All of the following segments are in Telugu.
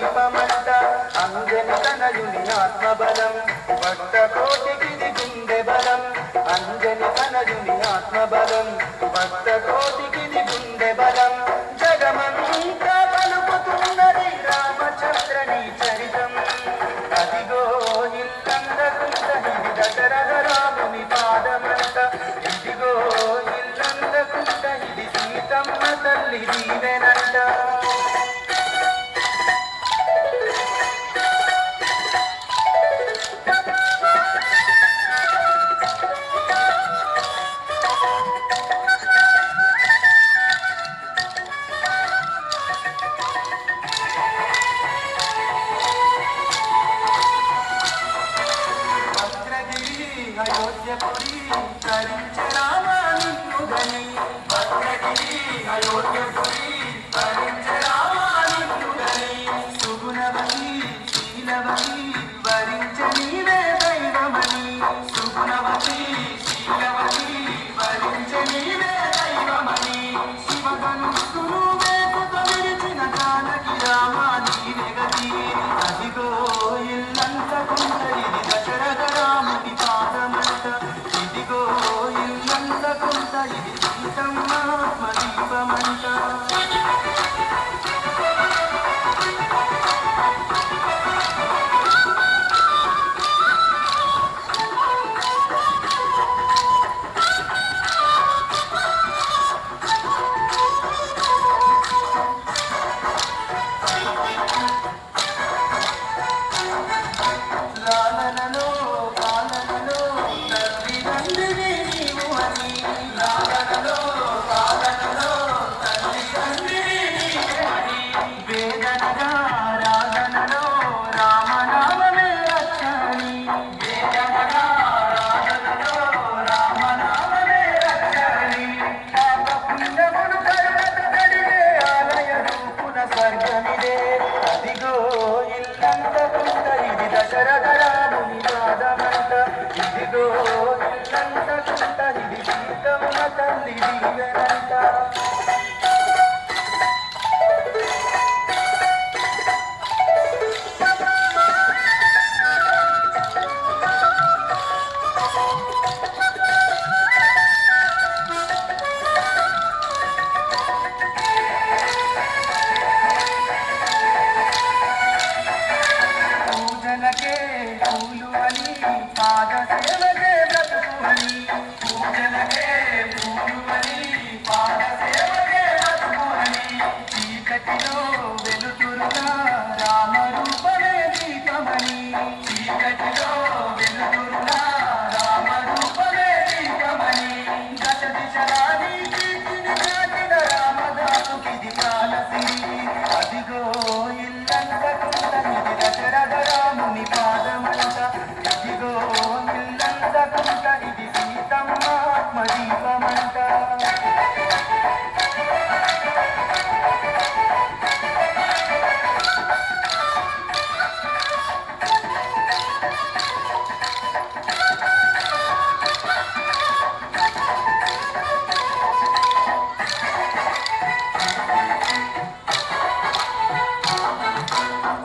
దీపమంట అంజని తనయుని ఆత్మబలం భక్త కోటికి గుండె బలం అంజని తనయుని ఆత్మబలం భక్త కోటికి గుండె బలం జగమంతా పలుకుతున్నది రామచంద్రని చరితం అదిగో ఇల్లందకుంటది దశరథ రాముని పాదమంట ఇదిగో ఇల్లందకుంట ఇది సీతమ్మ తల్లి దీవెనంట అయోధ్యపురి తరించి రామానుజుడని భద్రగిరి అయోధ్యపురి తరించి రామానుజుడని సుగుణవతి శీలవతి వరించి నీవే దైవమని సుగుణవతి శీలవతి వరించి నీవే దైవమని శివధనుస్సును వేపుతో విరిచిన జానకి రామా నీవే గతి అదిగో ఇల్లంతకుంట ఇది దశరథ రాముని ఇదిగో ఇల్లంతకుంట ఇది సీతమ్మ ఆత్మదీపమంట అదిగో ఇల్లంతకుంట ఇది దశరథ రాముని పాదమంట ఇదిగో ఇల్లంతకుంట ఇది సీతమ్మ తల్లి దీవెనంట పూలు అని పాద సేవకే బ్రతుకు అని పూజలకే పూలు అని పాద సేవకే బ్రతుకు అని చీకటిలో వెలుతురుగా రామరూపమే దీపమని చీకటిలో వెలుతురుగా రామరూపమే దీపమని దశ దిశలాని కీర్తిని దాటిన రామదాసుకిది కాలసిరి అదిగో ఇల్లంతకుంట ఇది దశరథ రాముని పాదమంట ఇదిగో ఇల్లంతకుంట ఇది సీతమ్మ ఆత్మదీపమంట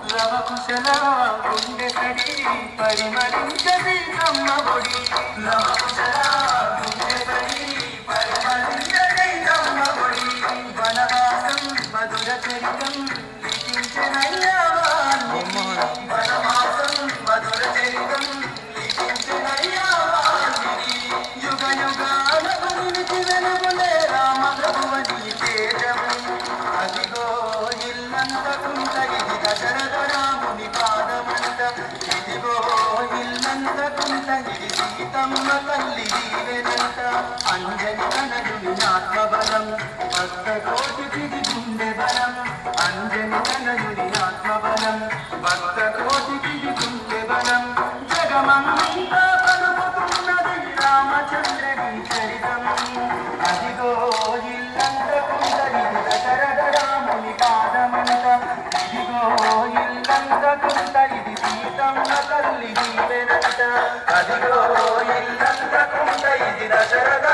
లవకుశల గుండె తడి పరిమళించది సమ్మ ఒడి లవకుశల గుండె తడి పరిమళించది సమ్మ ఒడి వనవాసం మధుర చరితం లిఖించనయ్యా వాల్మీకి వనవాసం మధుర చరితం లిఖించనయ్యా వాల్మీకి యుగ యుగాల గురించి వెలుగులే రామ ప్రభువని తేజము అదిగో ఇల్లంతకుంట ఇది దశరథ రాముని పాదమంట ఇదిగో ఇల్లంతకుంట ఇది సీతమ్మ తల్లి దీవెనంట అంజని తనయుని ఆత్మబలం భక్త కోటికి గుండె బలం అంజని తనయుని ఆత్మబలం భక్త కోటికి గుండె బలం జగమంతా పలుకుతున్నది రామచంద్రని చరితం అదిగో ఇల్లంతకుంట ఇది దశరథ రాముని పాదమంట ఇదిగో ఇల్లంతకుంట ఇది సీతమ్మ తల్లి దీవెనంట అదిగో ఇల్లంతకుంట ఇది దశరథ